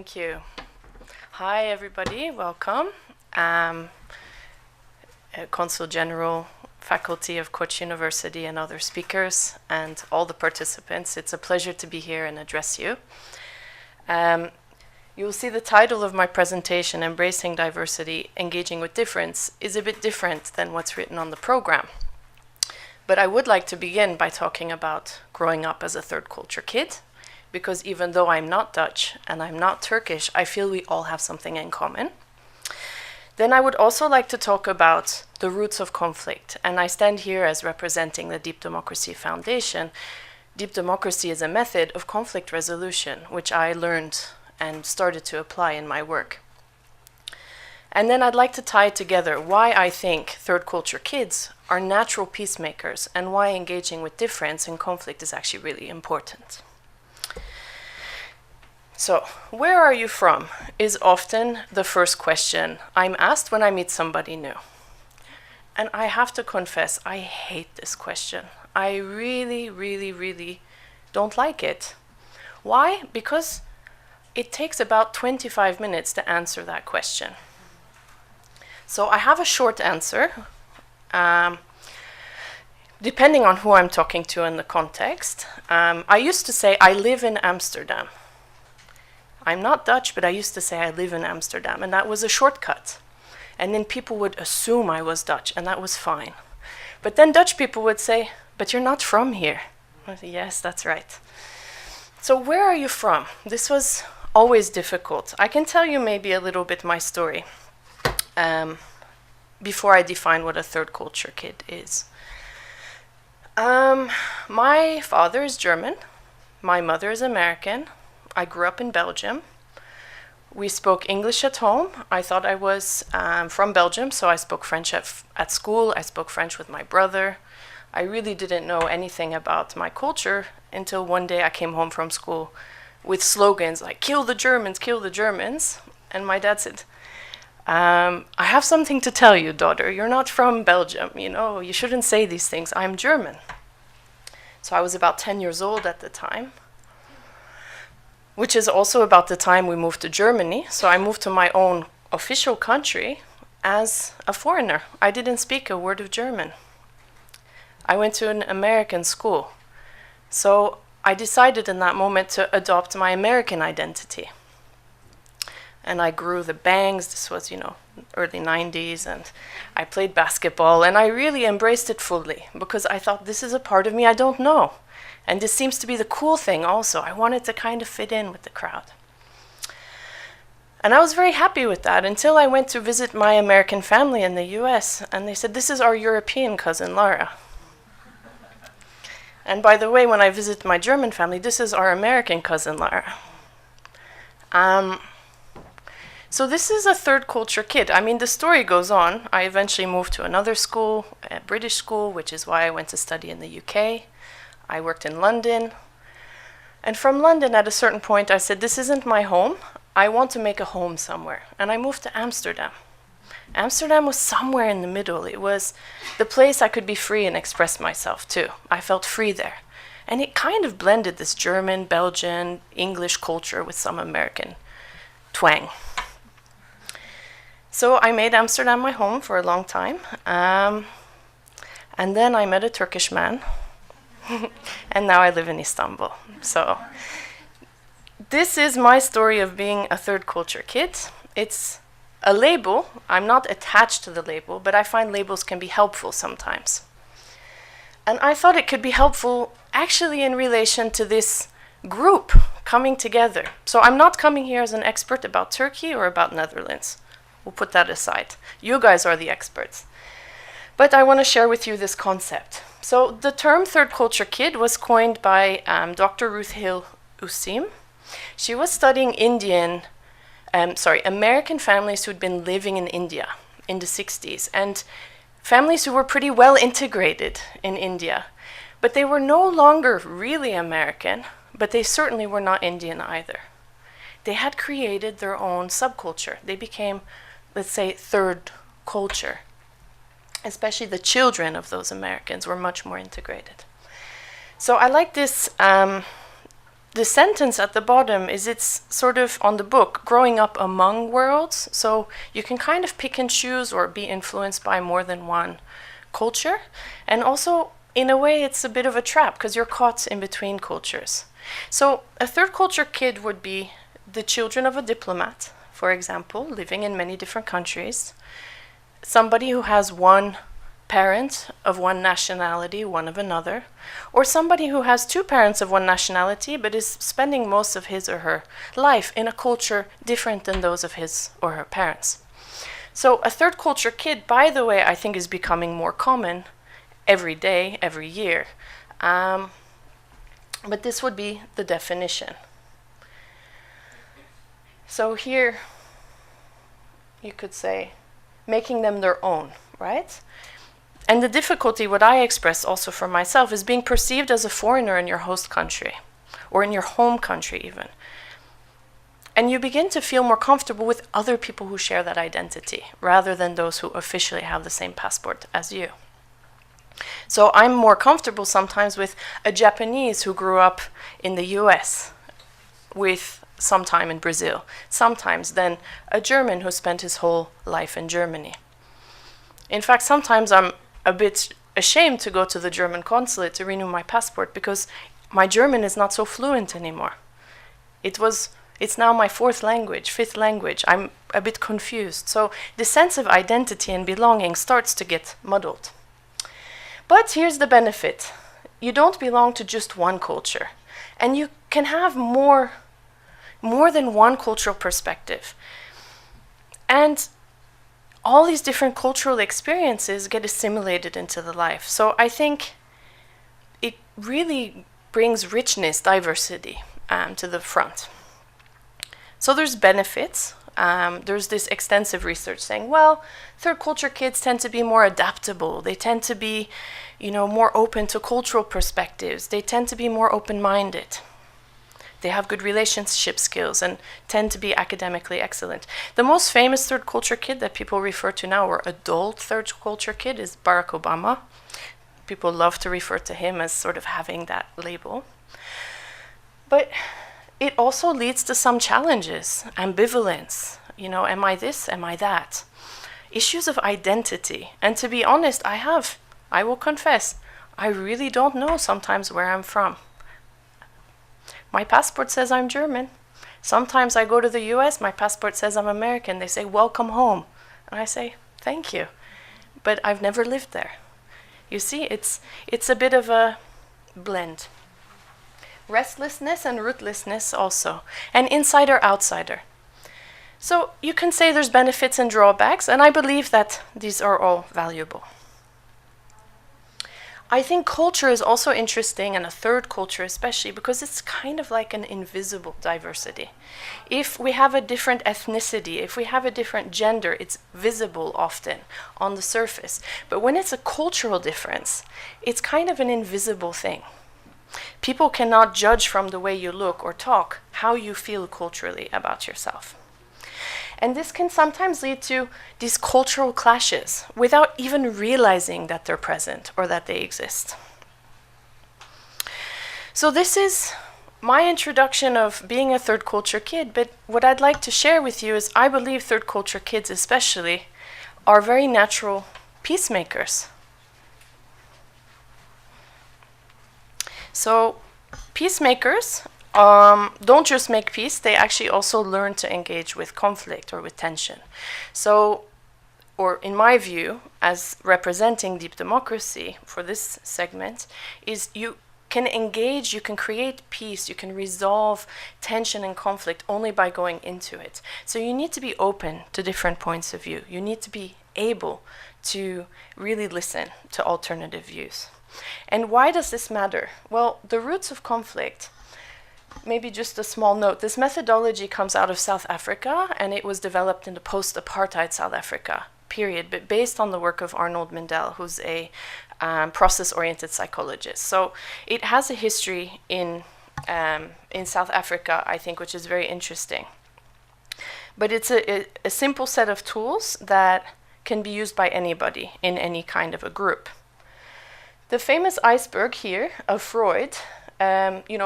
Thank you. Hi, everybody. Welcome. Consul General, faculty of Koç University, and other speakers, and all the participants. It's a pleasure to be here and address you. You will see the title of my presentation, Embracing Diversity, Engaging with Difference, is a bit different than what's written on the program. But I would like to begin by talking about growing up as a third culture kid, because even though I'm not Dutch and I'm not Turkish, I feel we all have something in common. Then I would also like to talk about the roots of conflict, and I stand here as representing the Deep Democracy Foundation. Deep democracy is a method of conflict resolution, which I learned and started to apply in my work. And then I'd like to tie together why I think third culture kids are natural peacemakers and why engaging with difference and conflict is actually really important. So, where are you from is often the first question I'm asked when I meet somebody new. And I have to confess, I hate this question. I really don't like it. Why? Because it takes about 25 minutes to answer that question. So I have a short answer, depending on who I'm talking to in the context. I used to say, I live in Amsterdam. I'm not Dutch, but I used to say I live in Amsterdam, and that was a shortcut. And then people would assume I was Dutch, and that was fine. But then Dutch people would say, but you're not from here. I said, yes, that's right. So where are you from? This was always difficult. I can tell you maybe a little bit my story before I define what a third culture kid is. My father is German. My mother is American. I grew up in Belgium. We spoke English at home. I thought I was from Belgium, so I spoke French at school. I spoke French with my brother. I really didn't know anything about my culture until one day I came home from school with slogans like, kill the Germans, kill the Germans. And my dad said, I have something to tell you, daughter. You're not from Belgium, you shouldn't say these things. I'm German. So I was about 10 years old at the time, which is also about the time we moved to Germany. So I moved to my own official country as a foreigner. I didn't speak a word of German. I went to an American school. So I decided in that moment to adopt my American identity. And I grew the bangs. This was, early 90s, and I played basketball, and I really embraced it fully because I thought this is a part of me I don't know. And this seems to be the cool thing also. I wanted to kind of fit in with the crowd. And I was very happy with that until I went to visit my American family in the US, and they said, this is our European cousin, Lara. And by the way, when I visit my German family, this is our American cousin, Lara. So this is a third culture kid. I mean, the story goes on. I eventually moved to another school, a British school, which is why I went to study in the UK. I worked in London. And from London, at a certain point, I said, this isn't my home. I want to make a home somewhere. And I moved to Amsterdam. Amsterdam was somewhere in the middle. It was the place I could be free and express myself too. I felt free there. And it kind of blended this German, Belgian, English culture with some American twang. So I made Amsterdam my home for a long time. And then I met a Turkish man. And now I live in Istanbul. So this is my story of being a third culture kid. It's a label. I'm not attached to the label, but I find labels can be helpful sometimes. And I thought it could be helpful actually in relation to this group coming together. So I'm not coming here as an expert about Turkey or about Netherlands. We'll put that aside. You guys are the experts. But I want to share with you this concept. So the term third culture kid was coined by Dr. Ruth Hill Usim. She was studying American families who'd been living in India in the 60s, and families who were pretty well integrated in India. But they were no longer really American, but they certainly were not Indian either. They had created their own subculture. They became, let's say, third culture. Especially the children of those Americans were much more integrated. So I like this the sentence at the bottom is it's sort of on the book, growing up among worlds. So you can kind of pick and choose or be influenced by more than one culture. And also, in a way, it's a bit of a trap because you're caught in between cultures. So a third culture kid would be the children of a diplomat, for example, living in many different countries. Somebody who has one parent of one nationality, one of another, or somebody who has two parents of one nationality but is spending most of his or her life in a culture different than those of his or her parents. So a third culture kid, by the way, I think is becoming more common every day, every year. But this would be the definition. So here you could say making them their own, right? And the difficulty, what I express also for myself, is being perceived as a foreigner in your host country, or in your home country even. And you begin to feel more comfortable with other people who share that identity, rather than those who officially have the same passport as you. So I'm more comfortable sometimes with a Japanese who grew up in the US, with some time in Brazil, sometimes than a German who spent his whole life in Germany. In fact, sometimes I'm a bit ashamed to go to the German consulate to renew my passport because my German is not so fluent anymore. It's now my fifth language. I'm a bit confused. So the sense of identity and belonging starts to get muddled. But here's the benefit. You don't belong to just one culture, and you can have more than one cultural perspective. And all these different cultural experiences get assimilated into the life. So I think it really brings richness, diversity to the front. So there's benefits. There's this extensive research saying, well, third culture kids tend to be more adaptable. They tend to be, more open to cultural perspectives. They tend to be more open-minded. They have good relationship skills and tend to be academically excellent. The most famous third culture kid that people refer to now, or adult third culture kid, is Barack Obama. People love to refer to him as sort of having that label. But it also leads to some challenges, ambivalence. Am I this? Am I that? Issues of identity. And to be honest, I will confess, I really don't know sometimes where I'm from. My passport says I'm German. Sometimes I go to the US, my passport says I'm American. They say, welcome home. And I say, thank you. But I've never lived there. You see, it's a bit of a blend. Restlessness and rootlessness also. And insider-outsider. So you can say there's benefits and drawbacks, and I believe that these are all valuable. I think culture is also interesting, and a third culture especially, because it's kind of like an invisible diversity. If we have a different ethnicity, if we have a different gender, it's visible often on the surface. But when it's a cultural difference, it's kind of an invisible thing. People cannot judge from the way you look or talk how you feel culturally about yourself. And this can sometimes lead to these cultural clashes without even realizing that they're present or that they exist. So this is my introduction of being a third culture kid, but what I'd like to share with you is I believe third culture kids especially are very natural peacemakers. So peacemakers don't just make peace, they actually also learn to engage with conflict or with tension. So, or in my view, as representing deep democracy for this segment, is you can engage, you can create peace, you can resolve tension and conflict only by going into it. So you need to be open to different points of view. You need to be able to really listen to alternative views. And why does this matter? Well, the roots of conflict, maybe just a small note, this methodology comes out of South Africa, and it was developed in the post-apartheid South Africa period, but based on the work of Arnold Mindell, who's a process-oriented psychologist. So it has a history in South Africa, I think, which is very interesting. But it's a simple set of tools that can be used by anybody in any kind of a group. The famous iceberg here of Freud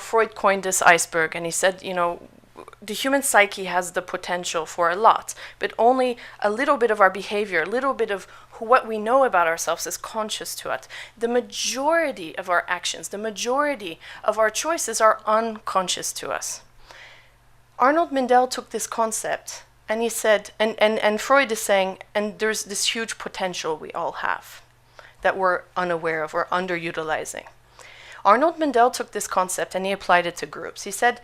Freud coined this iceberg, and he said, the human psyche has the potential for a lot, but only a little bit of our behavior, a little bit of what we know about ourselves is conscious to us. The majority of our actions, the majority of our choices are unconscious to us. Arnold Mindell took this concept and he said, and Freud is saying, and there's this huge potential we all have that we're unaware of or underutilizing. Arnold Mindell took this concept and he applied it to groups. He said,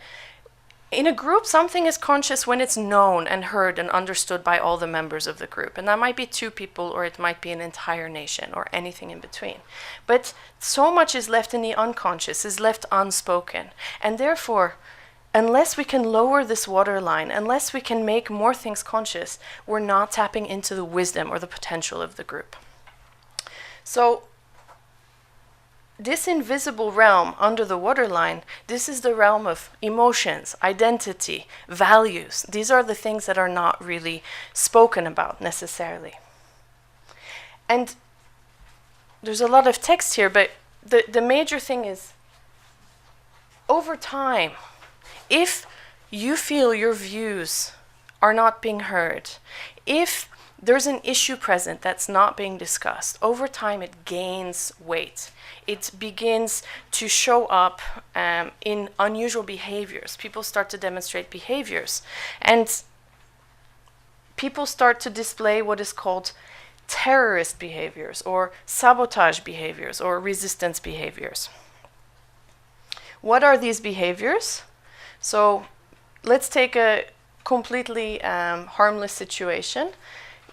in a group, something is conscious when it's known and heard and understood by all the members of the group. And that might be 2 people, or it might be an entire nation, or anything in between. But so much is left in the unconscious, is left unspoken. And therefore, unless we can lower this waterline, unless we can make more things conscious, we're not tapping into the wisdom or the potential of the group. So, this invisible realm under the waterline, this is the realm of emotions, identity, values. These are the things that are not really spoken about necessarily. And there's a lot of text here, but the major thing is, over time, if you feel your views are not being heard, if there's an issue present that's not being discussed, over time it gains weight. It begins to show up in unusual behaviors. People start to demonstrate behaviors. And people start to display what is called terrorist behaviors or sabotage behaviors or resistance behaviors. What are these behaviors? So let's take a completely harmless situation.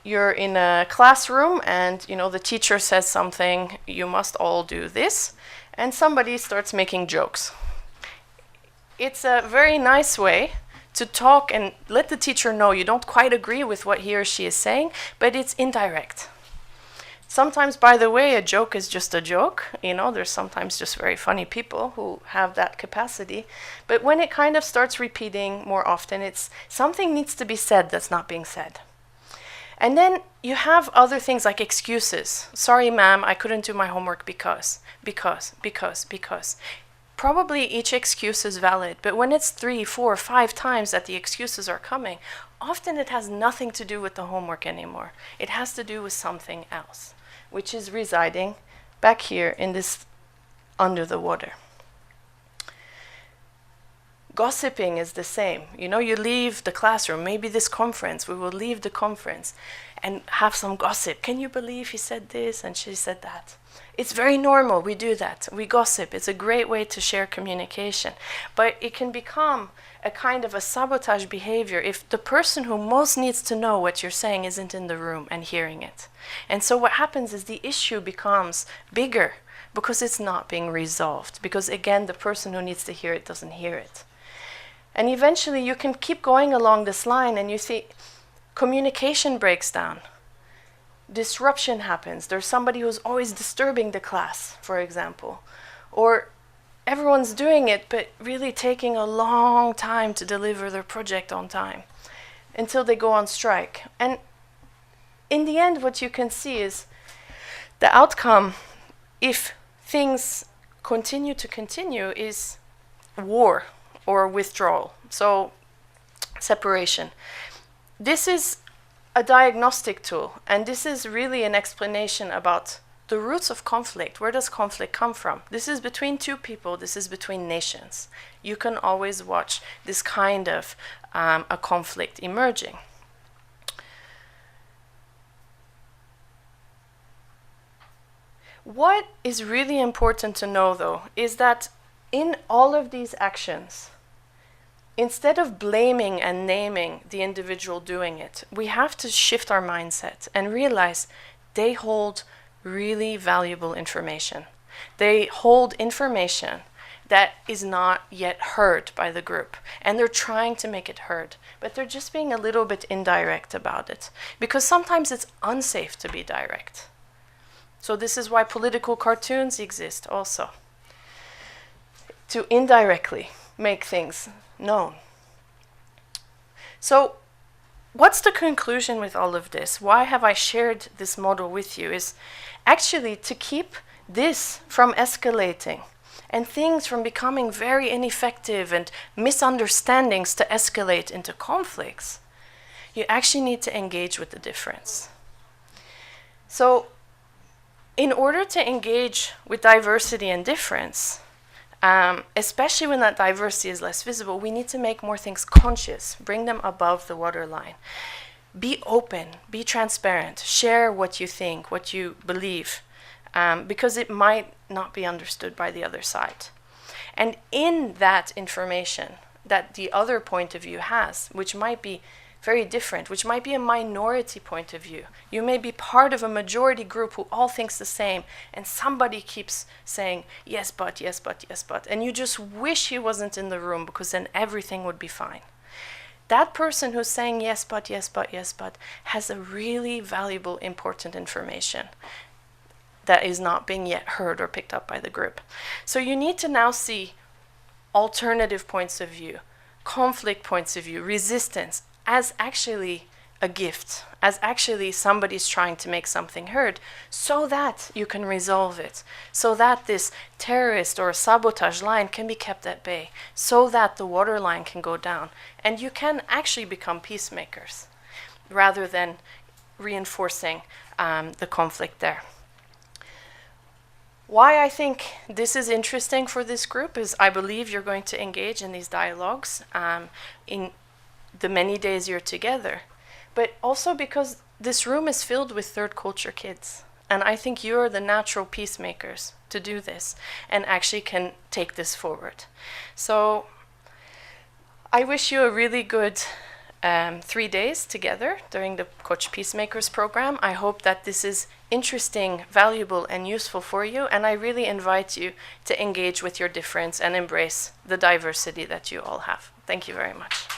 You're in a classroom and the teacher says something, you must all do this, and somebody starts making jokes. It's a very nice way to talk and let the teacher know you don't quite agree with what he or she is saying, but it's indirect. Sometimes, by the way, a joke is just a joke. There's sometimes just very funny people who have that capacity. But when it kind of starts repeating more often, it's something needs to be said that's not being said. And then you have other things like excuses. Sorry, ma'am, I couldn't do my homework because. Probably each excuse is valid, but when it's 3, 4, 5 times that the excuses are coming, often it has nothing to do with the homework anymore. It has to do with something else, which is residing back here in this under the water. Gossiping is the same. You leave the classroom, maybe this conference, we will leave the conference and have some gossip. Can you believe he said this and she said that? It's very normal, we do that. We gossip, it's a great way to share communication. But it can become a kind of a sabotage behavior if the person who most needs to know what you're saying isn't in the room and hearing it. And so what happens is the issue becomes bigger because it's not being resolved. Because again, the person who needs to hear it doesn't hear it. And eventually you can keep going along this line and you see communication breaks down. Disruption happens. There's somebody who's always disturbing the class, for example. Or everyone's doing it, but really taking a long time to deliver their project on time until they go on strike. And in the end, what you can see is the outcome, if things continue, is war or withdrawal. So separation. This is a diagnostic tool, and this is really an explanation about the roots of conflict. Where does conflict come from? This is between 2 people, this is between nations. You can always watch this kind of a conflict emerging. What is really important to know, though, is that in all of these actions, instead of blaming and naming the individual doing it, we have to shift our mindset and realize they hold really valuable information. They hold information that is not yet heard by the group, and they're trying to make it heard, but they're just being a little bit indirect about it, because sometimes it's unsafe to be direct. So this is why political cartoons exist also, to indirectly make things known. So what's the conclusion with all of this? Why have I shared this model with you? Is actually to keep this from escalating and things from becoming very ineffective and misunderstandings to escalate into conflicts, you actually need to engage with the difference. So in order to engage with diversity and difference, especially when that diversity is less visible, we need to make more things conscious, bring them above the waterline. Be open, be transparent, share what you think, what you believe, because it might not be understood by the other side. And in that information that the other point of view has, which might be very different, which might be a minority point of view. You may be part of a majority group who all thinks the same, and somebody keeps saying, yes, but, yes, but, yes, but, and you just wish he wasn't in the room because then everything would be fine. That person who's saying yes, but, yes, but, yes, but, has a really valuable, important information that is not being yet heard or picked up by the group. So you need to now see alternative points of view, conflict points of view, resistance, as actually a gift, as actually somebody's trying to make something heard, so that you can resolve it, so that this terrorist or sabotage line can be kept at bay, so that the water line can go down, and you can actually become peacemakers, rather than reinforcing the conflict there. Why I think this is interesting for this group is I believe you're going to engage in these dialogues in the many days you're together, but also because this room is filled with third culture kids. And I think you're the natural peacemakers to do this and actually can take this forward. So I wish you a really good 3 days together during the Coach Peacemakers program. I hope that this is interesting, valuable, and useful for you. And I really invite you to engage with your difference and embrace the diversity that you all have. Thank you very much.